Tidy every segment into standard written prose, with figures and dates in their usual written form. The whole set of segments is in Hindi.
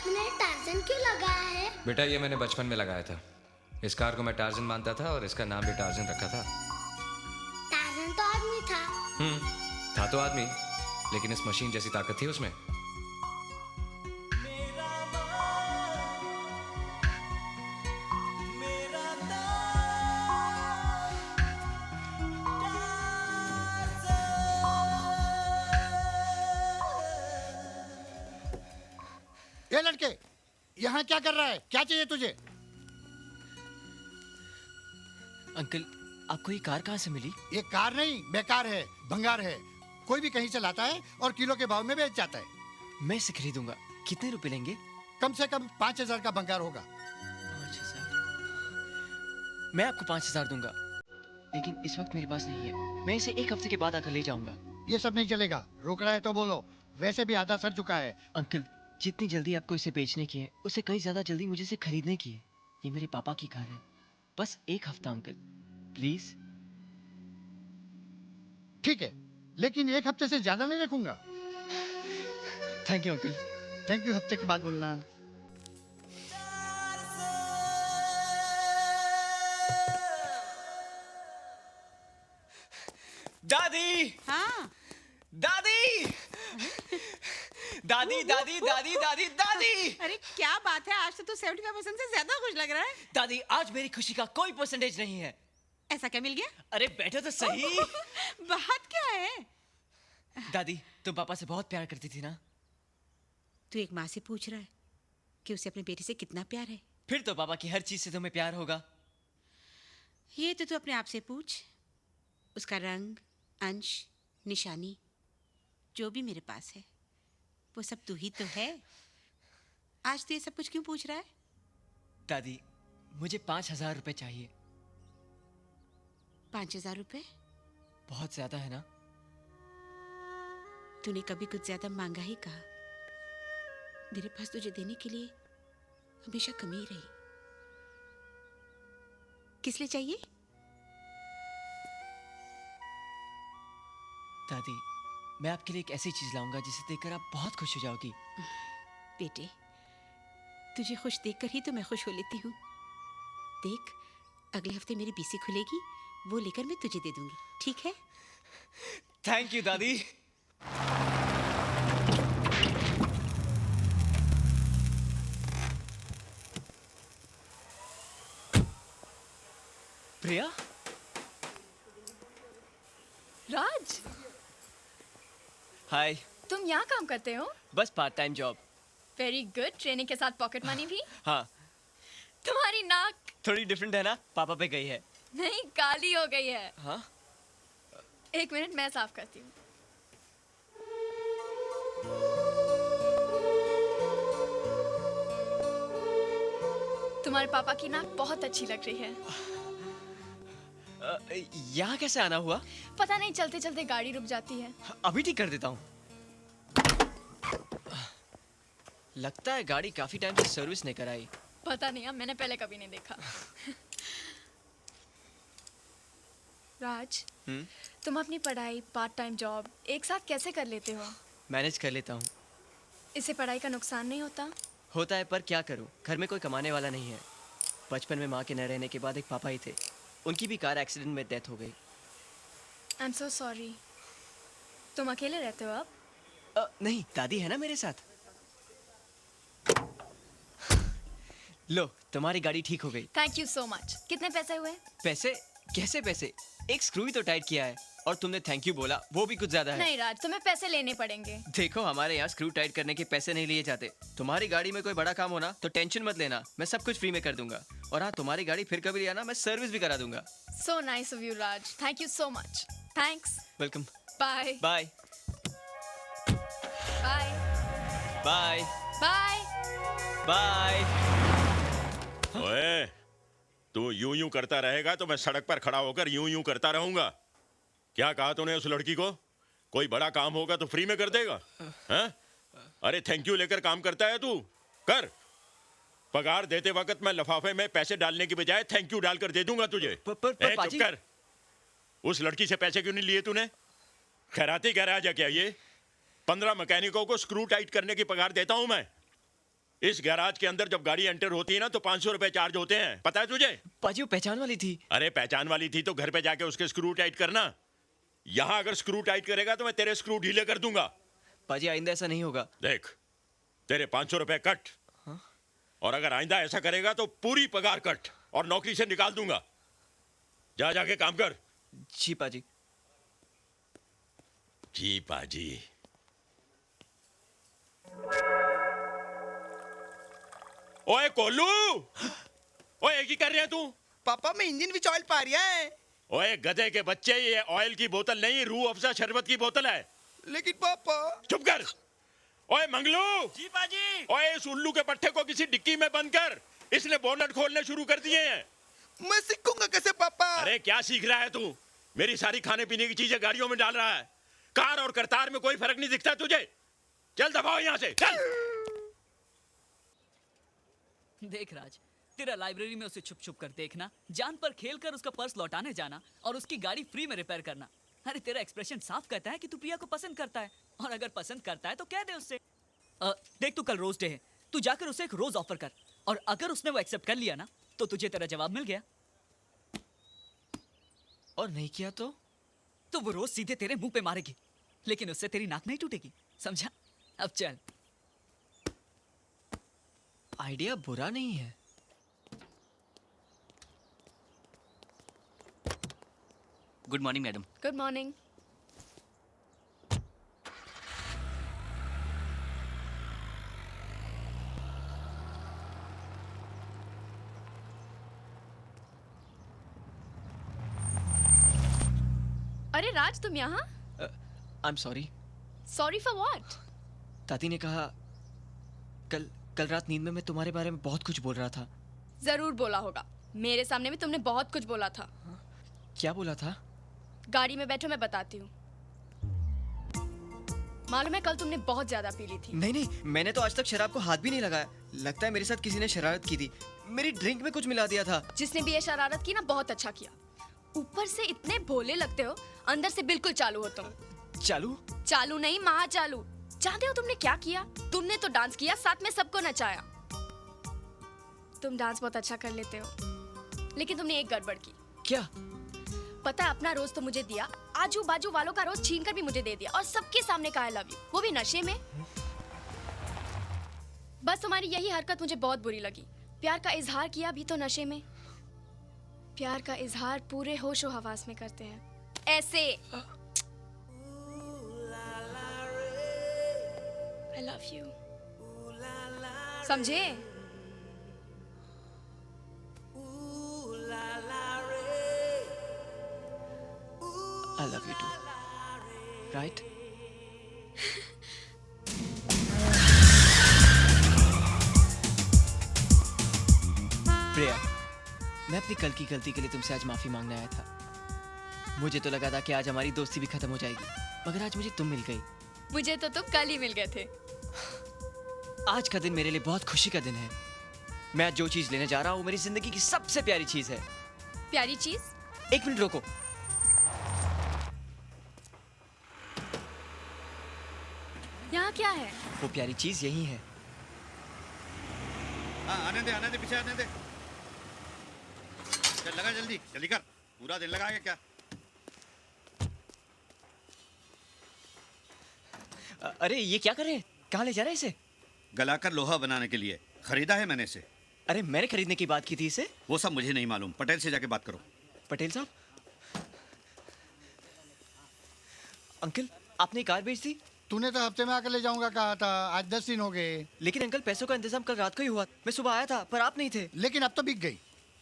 आपने टार्जन क्यों लगाया है? बेटा ये मैंने बचपन में लगाया था। इस कार को मैं टार्जन मानता था और इसका नाम भी टार्जन रखा था। टार्जन तो आदमी था। था तो आदमी, लेकिन इस मशीन जैसी ताकत थी उसमें। ये लड़के, यहाँ क्या कर रहा है? क्या चाहिए तुझे? अंकल, आपको ये कार कहाँ से मिली? ये कार नहीं, बेकार है, भंगार है। कोई भी कहीं से लाता है और किलो के भाव में बेच जाता है। मैं इसे खरीदूंगा। कितने रुपए लेंगे? कम से कम 5,000 का भंगार होगा। 5,000? मैं आपको 5,000 दूंगा, लेकिन इस वक्त मेरे पास नहीं है। मैं इसे एक हफ्ते के बाद आकर ले जाऊंगा। ये सब नहीं चलेगा। रोक रहा है तो बोलो। वैसे भी आधा सर चुका है। अंकल, जितनी जल्दी आपको इसे बेचने की है, उससे कहीं ज्यादा जल्दी मुझे इसे खरीदने की है। ये मेरे पापा की कार है। बस एक हफ्ता अंकल, प्लीज। ठीक है, लेकिन एक हफ्ते से ज्यादा नहीं रखूंगा। Thank you uncle. Thank you हफ्ते के बाद बोलना। दादी! हाँ। दादी! दादी दादी दादी दादी दादी! अरे क्या बात है, आज तो तू 75% से ज्यादा खुश लग रहा है। दादी, आज मेरी खुशी का कोई परसेंटेज नहीं है। ऐसा क्या मिल गया? अरे बैठो तो सही। बात क्या है? दादी, तुम पापा से बहुत प्यार करती थी ना? तू एक माँ से पूछ रहा है कि उसे अपनी बेटी से कितना प्यार है? फिर तो पापा की हर चीज से तुम्हें प्यार होगा। ये तो तू अपने आप से पूछ। उसका रंग, अंश, निशानी, जो भी मेरे पास है, वो सब तू ही तो है। आज तू ये सब कुछ क्यों पूछ रहा है? दादी, मुझे 5,000 रुपए चाहिए। 5,000 रुपए? बहुत ज्यादा है ना? तूने कभी कुछ ज्यादा मांगा ही कहा। मेरे पास तुझे देने के लिए हमेशा कमी रही। किस लिए चाहिए? दादी, मैं आपके लिए एक ऐसी चीज लाऊंगा जिसे देखकर आप बहुत खुश हो जाओगी। बेटे, तुझे खुश देखकर ही तो मैं खुश हो लेती हूँ। देख, अगले हफ्ते मेरी बीसी खुलेगी, वो लेकर मैं तुझे दे दूंगी, ठीक है? थैंक यू दादी। प्रिया? राज, हाय। तुम यहाँ काम करते हो? बस part time job. Very good. Training के साथ पॉकेट मनी भी? हाँ। तुम्हारी नाक थोड़ी डिफरेंट है ना? पापा पे गई है। नहीं, काली हो गई है। हाँ? एक मिनट, मैं साफ करती हूँ। तुम्हारे पापा की नाक बहुत अच्छी लग रही है। यहाँ कैसे आना हुआ? पता नहीं, चलते चलते गाड़ी रुक जाती है। अभी ठीक कर देता हूँ। लगता है गाड़ी काफी टाइम से सर्विस नहीं कराई। पता नहीं, अब मैंने पहले कभी नहीं देखा। राज, तुम अपनी पढ़ाई, पार्ट टाइम जॉब एक साथ कैसे कर लेते हो? मैनेज कर लेता हूँ। इससे पढ़ाई का नुकसान नहीं होता? होता है, पर क्या करूँ, घर में कोई कमाने वाला नहीं है। बचपन में माँ के न रहने के बाद एक पापा ही थे। उनकी भी कार एक्सीडेंट में डेथ हो गई। I am so sorry. तुम अकेले रहते हो अब? नहीं, दादी है ना मेरे साथ। लो, तुम्हारी गाड़ी ठीक हो गई। Thank you so much. कितने पैसे हुए? पैसे? कैसे पैसे? एक स्क्रू ही तो टाइट किया है, और तुमने थैंक यू बोला, वो भी कुछ ज्यादा है। नहीं राज, तुम्हें पैसे लेने पड़ेंगे। देखो, हमारे यहाँ स्क्रू टाइट करने के पैसे नहीं लिए जाते। तुम्हारी गाड़ी में कोई बड़ा काम होना तो टेंशन मत लेना, मैं सब कुछ फ्री में कर दूंगा। और हाँ, तुम्हारी गाड़ी फिर कभी लिया ना, मैं सर्विस भी करा दूंगा। So nice of you Raj, thank you so much. Thanks. Welcome. Bye bye bye bye bye. Bye. ओए, तू यूं यूं करता रहेगा तो मैं सड़क पर खड़ा होकर यूं यूं करता रहूंगा। क्या कहा तूने उस लड़की को? कोई बड़ा काम होगा तो फ्री में कर देगा? हैं? अरे थैंक यू लेकर काम करता है तू? कर। पगार देते वक्त मैं लिफाफे में पैसे डालने की बजाय थैंक यू डालकर दे दूंगा तुझे। पर चुप कर। उस लड़की से पैसे क्यों नहीं लिए तूने? खैराती गैराज है क्या ये? 15 मैकेनिकों को स्क्रू टाइट करने की पगार देता हूं मैं। इस गैराज के अंदर जब गाड़ी एंटर होती है ना तो 500 रुपए चार्ज होते हैं, पता है तुझे? पाजी वो पहचान वाली थी। अरे पहचान वाली थी तो घर पे जाके उसके स्क्रू टाइट करना। यहाँ अगर स्क्रू टाइट करेगा तो मैं तेरे स्क्रू ढीले कर दूंगा। पाजी आइंदा ऐसा नहीं होगा। देख, तेरे 500 रुपए कट, और अगर आइंदा ऐसा करेगा तो पूरी पगार कट और नौकरी से निकाल दूंगा। जा जाके काम कर। जी पाजी। जी पाजी। ओए कोलू, ओए की कर रहे हैं तू? पापा मैं इंजन विच ऑयल पा रहा है। ओए गधे के बच्चे, ये ऑयल की बोतल नहीं, रूह अफ़ज़ा शरबत की बोतल है। लेकिन पापा। चुप कर। ओए मंगलू। जी पाजी। ओए इस उल्लू के पट्टे को किसी डिक्की में बंद कर, इसने बोनट खोलने शुरू कर दिए हैं। मैं सीखूंगा कैसे पापा? अरे क्या सीख रहा है तू? मेरी सारी खाने पीने की चीजें गाड़ियों में डाल रहा है। कार और करतार में कोई फर्क नहीं दिखता तुझे? चल दबाओ यहाँ से, चल। देख राज, तेरा लाइब्रेरी में उसे छुप छुप कर देखना, जान पर खेल कर उसका पर्स लौटाने जाना और उसकी गाड़ी फ्री में रिपेयर करना। अरे तेरा एक्सप्रेशन साफ कहता है कि तू प्रिया को पसंद करता है, और अगर पसंद करता है तो कह दे उससे। देख तू कल रोज डे है, तू जाकर उसे एक रोज ऑफर कर, और अगर उसने वो एक्सेप्ट कर लिया ना तो तुझे तेरा जवाब मिल गया। और नहीं किया तो वो रोज सीधे तेरे मुंह पे मारेगी, लेकिन उससे तेरी नाक नहीं टूटेगी, समझा? अब चल। आइडिया बुरा नहीं है। Good morning madam. Good morning. अरे राज, तुम यहाँ? I am sorry. Sorry for what? दादी ने कहा कल रात नींद में मैं तुम्हारे बारे में बहुत कुछ बोल रहा था। जरूर बोला होगा, मेरे सामने भी तुमने बहुत कुछ बोला था। क्या बोला था? गाड़ी में बैठो, मैं बताती हूँ। मालूम है कल तुमने बहुत ज्यादा पी ली थी। नहीं, मैंने तो आज तक शराब को हाथ भी नहीं लगाया। लगता है मेरे साथ किसी ने शरारत की थी, मेरी ड्रिंक में कुछ मिला दिया था। जिसने भी ये शरारत की ना, बहुत अच्छा किया। ऊपर से इतने भोले लगते हो, अंदर से बिल्कुल चालू हो तुम। चालू नहीं, महा चालू। जानते हो तुमने क्या किया? तुमने तो डांस किया, साथ में सबको नचाया। तुम डांस बहुत अच्छा कर लेते हो, लेकिन तुमने एक गड़बड़ की। क्या? पता है, अपना रोज तो मुझे दिया, आजू बाजू वालों का रोज छीन कर भी मुझे दे दिया, और सबके सामने कहा आई लव यू, वो भी नशे में। बस तुम्हारी यही हरकत मुझे बहुत बुरी लगी। प्यार का इजहार किया भी तो नशे में। प्यार का इजहार पूरे होशो हवास में करते हैं, ऐसे। I love you. समझे? I love you too. Right? प्रिया, मैं अपनी कल की गलती के लिए तुमसे आज माफी मांगने आया था। मुझे तो लगा था कि आज हमारी दोस्ती भी खत्म हो जाएगी, मगर आज मुझे तुम मिल गई। मुझे तो तुम कल ही मिल गए थे। आज का दिन मेरे लिए बहुत खुशी का दिन है। मैं जो चीज लेने जा रहा हूँ वो मेरी जिंदगी की सबसे प्यारी चीज है। प्यारी चीज? एक मिनट रोको। यहाँ क्या है? वो प्यारी चीज यही है। हाँ, आने दे, पीछे आने दे। चल लगा, जल्दी कर। पूरा दिन लगाएगा क्या? अरे ये क्या कर रहे हैं? कहाँ ले जा रहे हैं इसे? गलाकर लोहा बनाने के लिए खरीदा है मैंने इसे। अरे मैंने खरीदने की बात की थी इसे। वो सब मुझे नहीं मालूम, पटेल से जाके बात करो। पटेल साहब, अंकल आपने कार बेच दी? तूने तो हफ्ते में आकर ले जाऊंगा कहा था, आज 10 दिन हो गए। लेकिन अंकल पैसों का इंतजाम कल रात को ही हुआ। मैं सुबह आया था पर आप नहीं थे। लेकिन अब तो बिक गई।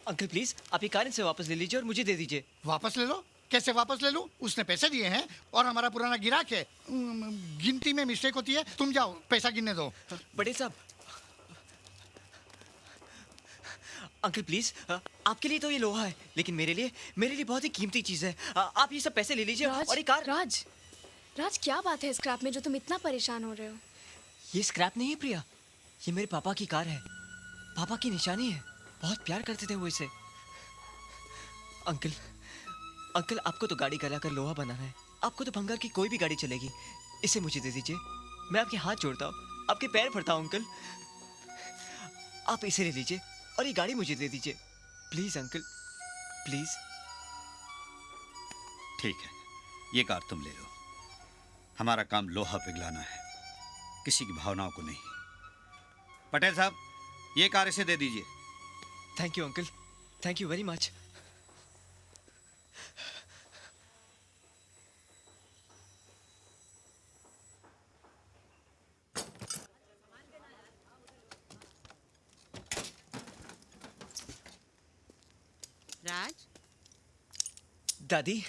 अंकल प्लीज आप ये कार इनसे वापस ले लीजिए और मुझे दे दीजिए। वापस ले लो? कैसे वापस ले लूं? उसने पैसे दिए हैं और हमारा पुराना गिराक है। गिनती में मिस्टेक होती है। तुम जाओ, पैसा गिनने दो। पटेल साहब, अंकल प्लीज, आपके लिए तो ये लोहा है, लेकिन मेरे लिए बहुत ही कीमती चीज है। आप ये सब पैसे ले लीजिए और ये कार। राज क्या बात है स्क्रैप में जो तुम इतना परेशान हो रहे हो? ये स्क्रैप नहीं है प्रिया, ये मेरे पापा की कार है। पापा की निशानी है, बहुत प्यार करते थे वो इसे। अंकल आपको तो गाड़ी गलाकर लोहा बनाना है, आपको तो भंगार की कोई भी गाड़ी चलेगी। इसे मुझे दे दीजिए, मैं आपके हाथ जोड़ता हूँ, आपके पैर पड़ता हूँ अंकल। आप इसे ले लीजिए और ये गाड़ी मुझे दे दीजिए, प्लीज अंकल, प्लीज। ठीक है, ये कार तुम ले लो। हमारा काम लोहा पिघलाना है, किसी की भावनाओं को नहीं। पटेल साहब, ये कार इसे दे दीजिए। Thank you uncle, thank you very much. Raj, दादी,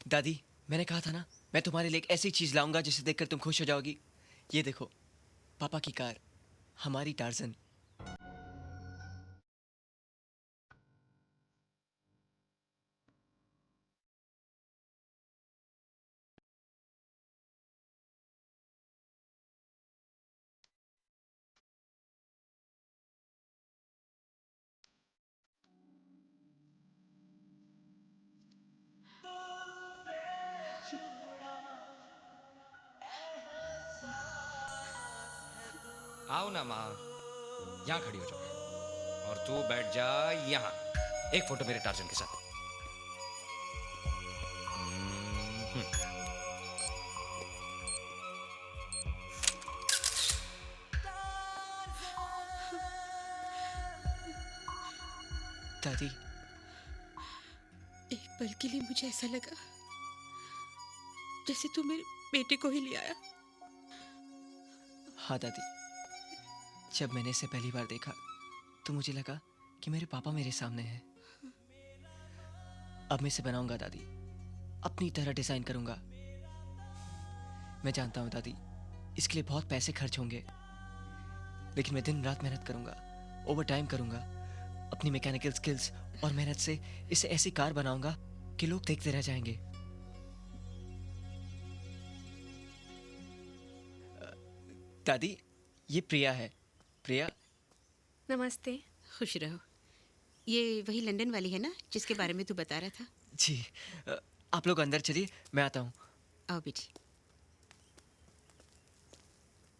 दादी, मैंने कहा था ना, मैं तुम्हारे लिए एक ऐसी चीज लाऊंगा जिसे देखकर तुम खुश हो जाओगी। ये देखो, पापा की कार, हमारी टार्जन। आओ ना माँ, यहाँ खड़ी हो जाओ और तू बैठ जा यहाँ। एक फोटो मेरे टार्जन के साथ। दादी, एक पल के लिए मुझे ऐसा लगा जैसे तू मेरे बेटे को ही ले आया। हाँ दादी, जब मैंने इसे पहली बार देखा तो मुझे लगा कि मेरे पापा मेरे सामने हैं। अब मैं इसे बनाऊंगा दादी, अपनी तरह डिजाइन करूंगा। मैं जानता हूं दादी, इसके लिए बहुत पैसे खर्च होंगे, लेकिन मैं दिन रात मेहनत करूंगा, ओवर टाइम करूंगा। अपनी मैकेनिकल स्किल्स और मेहनत से इसे ऐसी कार बनाऊंगा कि लोग देखते रह जाएंगे। दादी, ये प्रिया है। प्रिया, नमस्ते। खुश रहो। ये वही लंदन वाली है ना जिसके बारे में तू बता रहा था? जी। आप लोग अंदर चलिए, मैं आता हूँ। आओ बेटी।